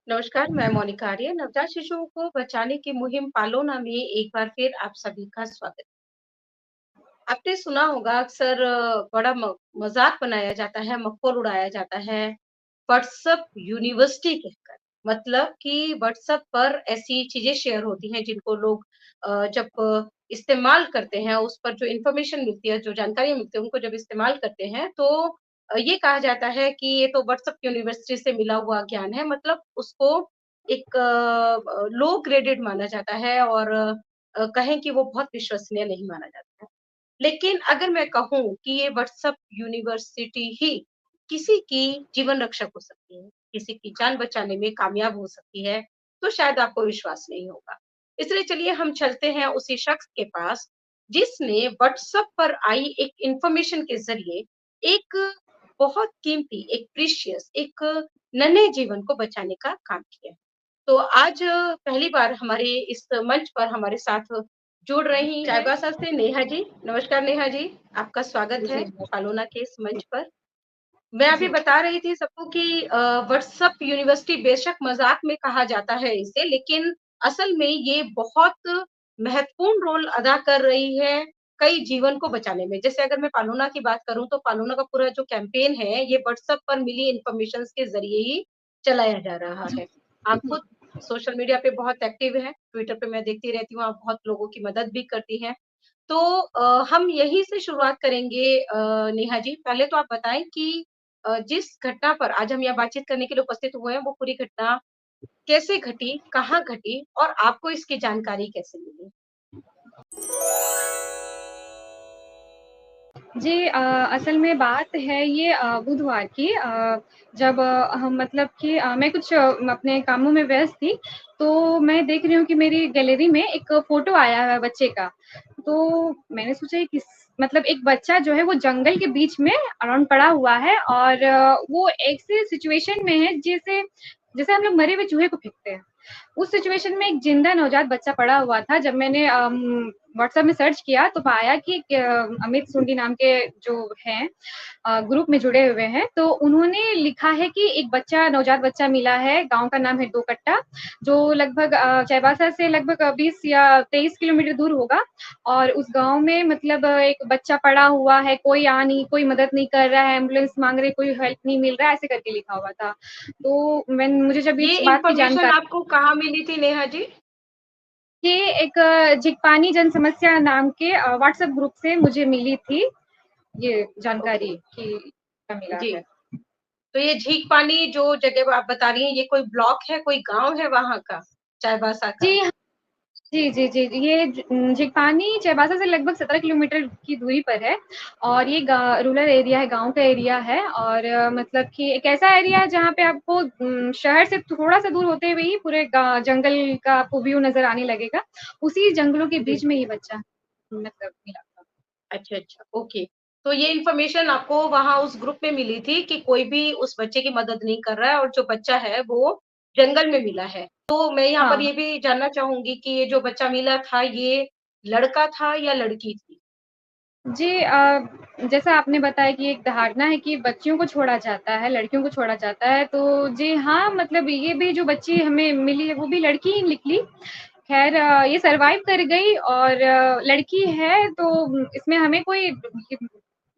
नमस्कार, मैं मोनिका आर्य। नवजात शिशुओं को बचाने की मुहिम पालोना में एक बार फिर आप सभी का स्वागत। आपने सुना होगा अक्सर बड़ा मज़ाक बनाया जाता है, मखौल उड़ाया जाता है, व्हाट्सएप यूनिवर्सिटी कहकर। मतलब कि व्हाट्सएप पर ऐसी चीज़ें शेयर होती हैं जिनको लोग जब इस्तेमाल करते हैं, उस पर जो इन्फॉर्मेशन मिलती है, जो जानकारियाँ मिलती है, उनको जब इस्तेमाल करते हैं तो ये कहा जाता है कि ये तो व्हाट्सएप यूनिवर्सिटी से मिला हुआ ज्ञान है। मतलब उसको एक लो ग्रेडेड माना जाता है और कहें कि वो बहुत विश्वसनीय नहीं माना जाता है। लेकिन अगर मैं कहूँ कि ये व्हाट्सएप यूनिवर्सिटी ही किसी की जीवन रक्षक हो सकती है, किसी की जान बचाने में कामयाब हो सकती है, तो शायद आपको विश्वास नहीं होगा। इसलिए चलिए हम चलते हैं उसी शख्स के पास, जिसने व्हाट्सएप पर आई एक इन्फॉर्मेशन के ज़रिए एक बहुत कीमती, एक प्रीशियस, एक नन्हे जीवन को बचाने का काम किया है। तो आज पहली बार हमारे इस मंच पर हमारे साथ जुड़ रही हैं चाईबासा से नेहा जी। नमस्कार नेहा जी, आपका स्वागत है जी, पालोना के इस मंच पर। मैं अभी जी, बता रही थी सबको कि व्हाट्सएप यूनिवर्सिटी बेशक मज़ाक में कहा जाता है इसे, लेकिन असल में ये बहुत महत्वपूर्ण रोल अदा कर रही है कई जीवन को बचाने में। जैसे अगर मैं पालोना की बात करूँ तो पालोना का पूरा जो कैंपेन है, ये व्हाट्सएप पर मिली इन्फॉर्मेशंस के ज़रिए ही चलाया जा रहा जी, है। आप जी, खुद सोशल मीडिया पे बहुत एक्टिव हैं, ट्विटर पे मैं देखती रहती हूँ, आप बहुत लोगों की मदद भी करती हैं। तो हम यहीं से शुरुआत करेंगे नेहा जी। पहले तो आप बताएँ कि जिस घटना पर आज हम यहाँ बातचीत करने के लिए उपस्थित हुए हैं, वो पूरी घटना कैसे घटी, कहाँ घटी और आपको इसकी जानकारी कैसे मिली? जी असल में बात है ये बुधवार की जब हम मतलब कि मैं कुछ अपने कामों में व्यस्त थी, तो मैं देख रही हूँ कि मेरी गैलरी में एक फ़ोटो आया है बच्चे का। तो मैंने सोचा ये किस मतलब एक बच्चा जो है वो जंगल के बीच में अराउंड पड़ा हुआ है और वो ऐसे सिचुएशन में है जैसे जैसे हम लोग मरे हुए चूहे को फेंकते हैं। उस सिचुएशन में एक जिंदा नवजात बच्चा पड़ा हुआ था। जब मैंने व्हाट्सएप में सर्च किया तो पाया कि अमित सुंडी नाम के जो हैं ग्रुप में जुड़े हुए हैं, तो उन्होंने लिखा है कि एक बच्चा नवजात बच्चा मिला है, गाँव का नाम है दो कट्टा, जो लगभग चाईबासा से लगभग 20 या 23 किलोमीटर दूर होगा। और उस गाँव में मतलब एक बच्चा पड़ा हुआ है, कोई मदद नहीं कर रहा है, एम्बुलेंस माँग रहे, कोई हेल्प नहीं मिल रहा है, ऐसे करके लिखा हुआ था। तो मुझे जब ये इस बात की इन्फॉर्मेशन जानकारी आपको कहाँ मिली थी नेहा जी? ये एक झिगपानी जन समस्या नाम के व्हाट्सएप ग्रुप से मुझे मिली थी, ये ओके, जानकारी कि मिला जी। है। तो ये झीक पानी जो जगह आप बता रही हैं, ये कोई ब्लॉक है, कोई गाँव है वहाँ का, चाईबासा का? जी, हाँ। जी, जी, जी, जी, ये झिगपानी चाईबासा से लगभग 17 किलोमीटर की दूरी पर है और ये गा रूरल एरिया है, गाँव का एरिया है और मतलब कि एक ऐसा एरिया है जहाँ पे आपको शहर से थोड़ा-सा दूर होते हुए ही पूरे गा जंगल का आपको व्यू नज़र आने लगेगा। उसी जंगलों के जी। बीच में ये बच्चा मतलब मिला था। अच्छा, अच्छा, ओके। तो ये इन्फॉर्मेशन आपको वहाँ उस ग्रुप में मिली थी कि कोई भी उस बच्चे की मदद नहीं कर रहा है और जो बच्चा है वो जंगल में मिला है। तो मैं यहाँ पर हाँ। ये भी जानना चाहूँगी कि ये जो बच्चा मिला था ये लड़का था या लड़की थी? जी जैसा आपने बताया कि एक धारणा है कि बच्चियों को छोड़ा जाता है, लड़कियों को छोड़ा जाता है, तो जी हाँ, मतलब ये भी जो बच्ची हमें मिली है, वो भी लड़की ही निकली। ख़ैर ये सर्वाइव कर गई और लड़की है, तो इसमें हमें कोई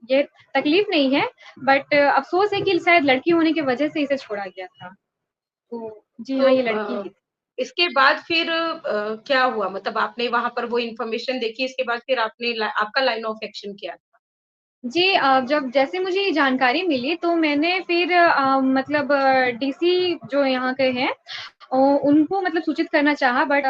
ये तकलीफ़ नहीं है, बट अफ़सोस है कि शायद लड़की होने की वजह से इसे छोड़ा गया था। तो जी तो हाँ, ये लड़की ही थी। इसके बाद फिर क्या हुआ? मतलब आपने वहाँ पर वो इन्फॉर्मेशन देखी, इसके बाद फिर आपने आपका लाइन ऑफ एक्शन क्या था? जी जब जैसे मुझे ये जानकारी मिली तो मैंने फिर मतलब डीसी जो यहाँ के हैं उनको मतलब सूचित करना चाहा बट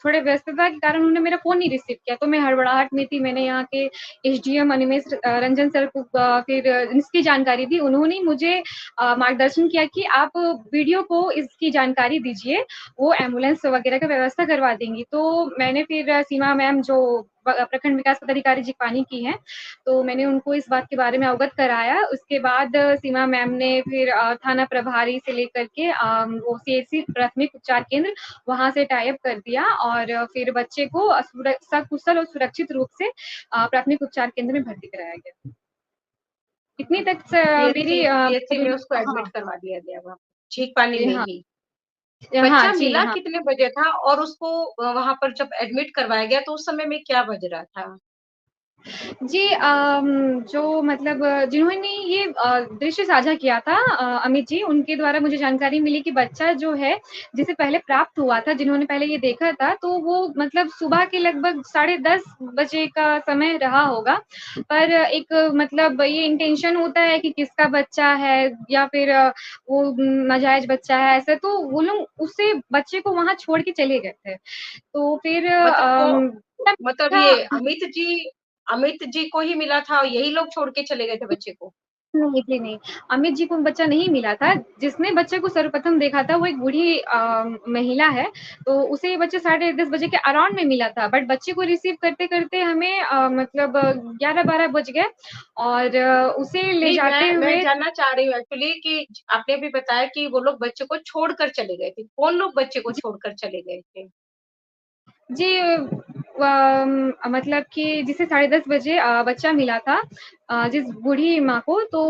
थोड़े व्यस्तता के कारण उन्होंने मेरा फ़ोन नहीं रिसीव किया, तो मैं हड़बड़ाहट में थी। मैंने यहाँ के एसडीएम अनिमेष रंजन सर को फिर इसकी जानकारी दी। उन्होंने मुझे मार्गदर्शन किया कि आप वीडियो को इसकी जानकारी दीजिए, वो एम्बुलेंस वगैरह का व्यवस्था करवा देंगी। तो मैंने फिर सीमा मैम जो प्रखंड विकास पदाधिकारी जिपानी की हैं, तो मैंने उनको इस बात के बारे में अवगत कराया। उसके बाद सीमा मैम ने फिर थाना प्रभारी से लेकर के वो सीएचसी प्राथमिक उपचार केंद्र वहाँ से टाई अप कर दिया और फिर बच्चे को सकुशल और सुरक्षित रूप से प्राथमिक उपचार केंद्र में भर्ती कराया गया। इतनी तक स मेरी सीएचसी सीएचसी में उसको हाँ, एडमिट करवा दिया गया वहाँ, झीक पानी जी में हाँ। ही। हाँ बच्चा जी, मिला हाँ। कितने बजे था और उसको वहाँ पर जब एडमिट करवाया गया तो उस समय में क्या बज रहा था? जी जो मतलब जिन्होंने ये दृश्य साझा किया था अमित जी, उनके द्वारा मुझे जानकारी मिली कि बच्चा जो है, जिसे पहले प्राप्त हुआ था, जिन्होंने पहले ये देखा था, तो वो मतलब सुबह के लगभग 10:30 बजे का समय रहा होगा। पर एक मतलब ये इंटेंशन होता है कि किसका बच्चा है या फिर वो नाजायज़ बच्चा है, ऐसा तो वो लोग उसे बच्चे को वहाँ छोड़ के चले गए थे। तो फिर मतलब मतलब था ये अमित जी को ही मिला था और यही लोग छोड़ के चले गए थे बच्चे को? नहीं जी नहीं, अमित जी को बच्चा नहीं मिला था। जिसने बच्चे को सर्वप्रथम देखा था वो एक बूढ़ी महिला है, तो उसे ये बच्चा 10:30 बजे के अराउंड में मिला था। बट बच्चे को रिसीव करते-करते हमें मतलब 11-12 बज गए और उसे ले नहीं, जाते मैं हुए जानना चाह रही हूँ एक्चुअली कि आपने अभी बताया कि वो लोग बच्चे को छोड़कर चले गए थे। कौन लोग बच्चे को जी छोड़कर चले गए थे? जी मतलब कि जिसे 10:30 बजे बच्चा मिला था जिस बूढ़ी माँ को तो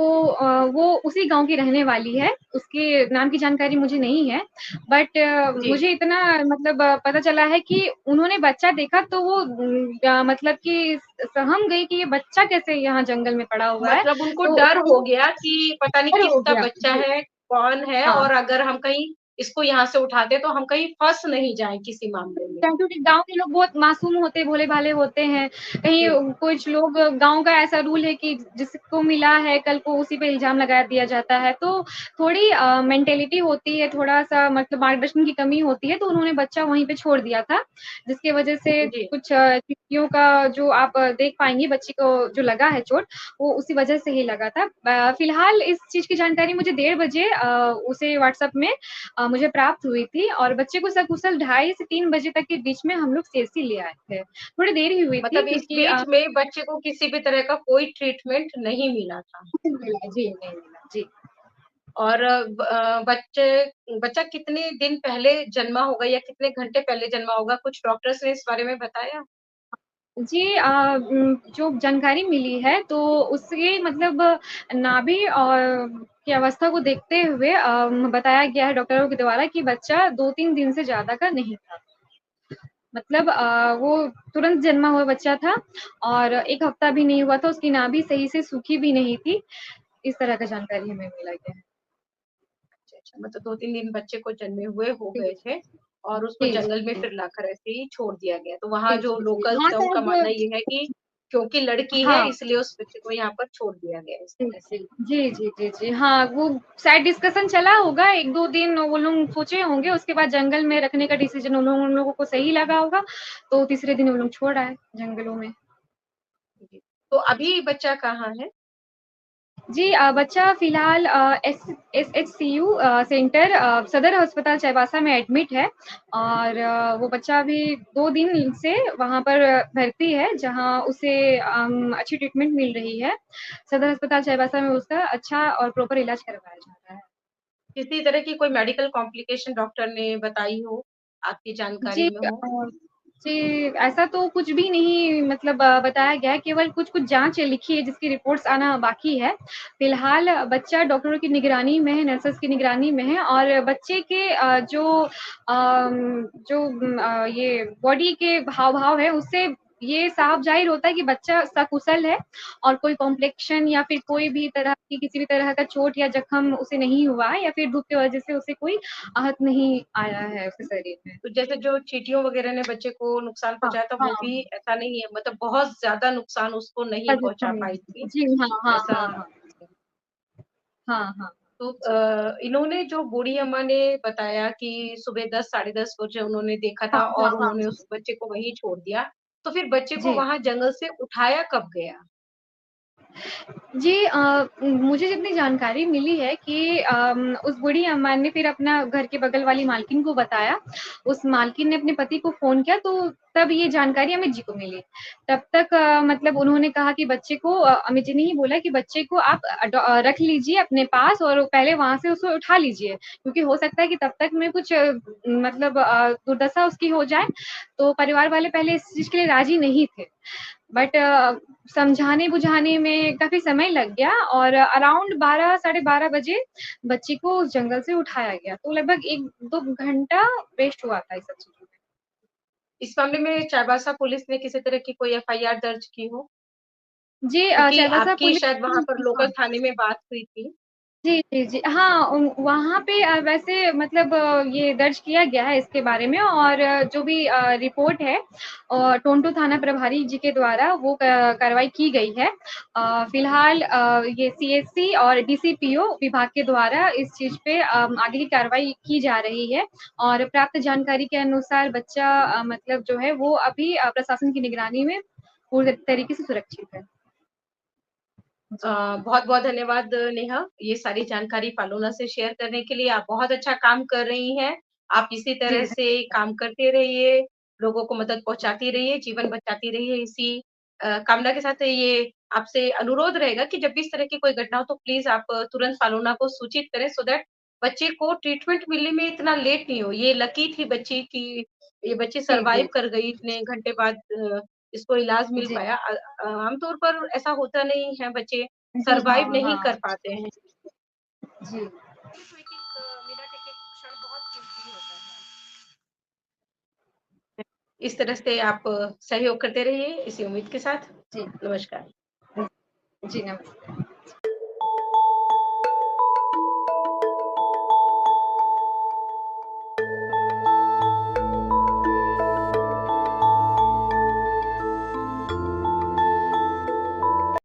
वो उसी गाँव की रहने वाली है। उसके नाम की जानकारी मुझे नहीं है। बट जी, मुझे इतना मतलब पता चला है कि उन्होंने बच्चा देखा तो वो मतलब कि सहम गई कि ये बच्चा कैसे यहाँ जंगल में पड़ा हुआ है। मतलब उनको तो डर हो गया कि पता नहीं डर हो किसका गया। बच्चा जी, है, कौन है हाँ। और अगर हम कहीं इसको यहाँ से उठाते तो हम कहीं फँस नहीं जाएँ किसी मामले में। क्योंकि गाँव के लोग बहुत मासूम होते, भोले-भाले होते हैं। कहीं जी, कुछ लोग गाँव का ऐसा रूल है कि जिसको मिला है कल को उसी पे इल्ज़ाम लगा दिया जाता है। तो थोड़ी मेंटालिटी होती है, थोड़ा-सा मतलब मार्गदर्शन की कमी होती है, तो उन्होंने बच्चा वहीं पे छोड़ दिया था। जिसकी वज़ह से जी। कुछ चीज़ों का जो आप देख पाएँगी बच्ची को जो लगा है चोट, वो उसी वज़ह से ही लगा था। फिलहाल इस चीज़ की जानकारी मुझे 1:30 बजे उसे व्हाट्सएप में मुझे प्राप्त हुई थी और बच्चे को सकुशल 2:30 से 3 बजे तक के बीच में हम लोग सीएससी ले आए थे। थोड़ी देर ही हुई थी मतलब इस क्योंकि बीच में बच्चे को किसी भी तरह का कोई ट्रीटमेंट नहीं मिला था। नहीं मिला जी, नहीं मिला। जी। और बच्चा कितने दिन पहले जन्मा होगा या कितने घंटे पहले जन्मा होगा? कुछ डॉक्टर्स ने इस बारे में बताया? जी जो जानकारी मिली है तो उसके मतलब नाभि और की अवस्था को देखते हुए बताया गया है डॉक्टरों के द्वारा कि बच्चा 2-3 दिन से ज़्यादा का नहीं था। मतलब वो तुरंत जन्मा हुआ बच्चा था और 1 हफ्ता भी नहीं हुआ था, उसकी नाभि सही से सूखी भी नहीं थी। इस तरह का जानकारी हमें मिला गया है। अच्छा, अच्छा मतलब 2-3 दिन बच्चे को जन्मे हुए हो जी, गए थे और उसको जी, जंगल में जी। फिर लाकर ऐसे ही छोड़ दिया गया। तो वहाँ जी, जो जी, जी। लोकल्स हाँ, हैं उनका मानना शायद ये है कि क्योंकि लड़की है हाँ। इसलिए उस बच्चे को यहाँ पर छोड़ दिया गया इस जी, तरह से। जी। जी, जी, जी, जी। हाँ, वो शायद डिस्कशन चला होगा 1-2 दिन वो लोग सोचे होंगे, उसके बाद जंगल में रखने का डिसीज़न उन लोगों को सही लगा होगा, तो तीसरे दिन वो लोग छोड़ आए जंगलों में। जी। तो अभी बच्चा कहाँ है? जी बच्चा फ़िलहाल एसएचसीयू सेंटर सदर अस्पताल चाईबासा में एडमिट है और वो बच्चा अभी 2 दिन से वहाँ पर भर्ती है, जहाँ उसे अच्छी ट्रीटमेंट मिल रही है। सदर अस्पताल चाईबासा में उसका अच्छा और प्रॉपर इलाज करवाया जा रहा है। किसी तरह की कोई मेडिकल कॉम्प्लिकेशन डॉक्टर ने बताई हो, आपकी जानकारी जी में हो? जी, ऐसा तो कुछ भी नहीं मतलब बताया गया है, केवल कुछ-कुछ जाँच लिखी है जिसकी रिपोर्ट्स आना बाकी है। फिलहाल बच्चा डॉक्टरों की निगरानी में है, नर्सेज़ की निगरानी में है और बच्चे के ये बॉडी के हाव-भाव हैं, उससे ये साफ ज़ाहिर होता है कि बच्चा सकुशल है और कोई कॉम्प्लिकेशन या फिर कोई भी तरह की किसी भी तरह का चोट या ज़ख्म उसे नहीं हुआ है या फिर धूप की वजह से उसे कोई आहत नहीं आया है उसके शरीर में। तो जैसे जो चींटियों वगैरह ने बच्चे को नुकसान हाँ, पहुँचाया था, वो हाँ। भी ऐसा नहीं है मतलब बहुत ज़्यादा नुकसान उसको नहीं पहुँचा पाई थी, जी, हाँ, हाँ, ऐसा हाँ, हाँ। हाँ, हाँ। तो जी। इन्होंने जो बूढ़ी अम्मा ने बताया कि सुबह 10 साढ़े 10 बजे उन्होंने देखा हाँ, था हाँ, और हाँ। उन्होंने उस बच्चे को वहीं छोड़ दिया, तो फिर बच्चे को जी। वहाँ जंगल से उठाया कब गया? जी मुझे जितनी जानकारी मिली है कि उस बूढ़ी अम्मा ने फिर अपना घर के बगल वाली मालकिन को बताया। उस मालकिन ने अपने पति को फ़ोन किया तो तब ये जानकारी अमित जी को मिली। तब तक मतलब उन्होंने कहा कि बच्चे को अमित जी ने ही बोला कि बच्चे को आप रख लीजिए अपने पास और पहले वहाँ से उसको उठा लीजिए, क्योंकि हो सकता है कि तब तक में कुछ मतलब दुर्दशा उसकी हो जाए। तो परिवार वाले पहले इस चीज़ के लिए राज़ी नहीं थे। बट समझाने-बुझाने में काफ़ी समय लग गया और अराउंड 12 साढ़े 12 बजे बच्ची को उस जंगल से उठाया गया। तो लगभग 1-2 घंटा वेस्ट हुआ था इस सब चीज़ों में। इस मामले में चाईबासा पुलिस ने किसी तरह की कोई एफआईआर दर्ज की हो? जी क्योंकि चाईबासा आपकी पुलिस शायद वहाँ पर हाँ। लोकल थाने में बात हुई थी। जी, जी, जी। हाँ, वहाँ पे वैसे मतलब ये दर्ज किया गया है इसके बारे में और जो भी रिपोर्ट है टोंटो थाना प्रभारी जी के द्वारा वो कार्रवाई की गई है। फिलहाल ये सीएससी और डीसीपीओ विभाग के द्वारा इस चीज़ पे आगे की कार्रवाई की जा रही है और प्राप्त जानकारी के अनुसार बच्चा मतलब जो है वो अभी प्रशासन की निगरानी में पूरी तरीके से सुरक्षित है। जी, बहुत-बहुत धन्यवाद नेहा, ये सारी जानकारी पालोना से शेयर करने के लिए। आप बहुत अच्छा काम कर रही हैं। आप इसी जी, तरह से काम करते रहिए, लोगों को मदद पहुँचाती रहिए, जीवन बचाती रहिए। इसी कामना के साथ ये आपसे अनुरोध रहेगा कि जब भी इस तरह की कोई घटना हो तो प्लीज़ आप तुरंत पालोना को सूचित करें सो दैट बच्चे को ट्रीटमेंट मिलने में इतना लेट नहीं हो। ये लकी थी बच्ची कि ये बच्ची जी, सर्वाइव जी, कर गई, इतने घंटे बाद इसको इलाज मिल जी। पाया। आमतौर पर ऐसा होता नहीं है, बच्चे जी, सर्वाइव हाँ, नहीं हाँ। कर पाते हैं। जी, एक-एक मिनट, एक-एक क्षण बहुत कीमती होता है। इस तरह से आप सहयोग करते रहिए, इसी उम्मीद के साथ। जी, नमस्कार। जी, नमस्ते।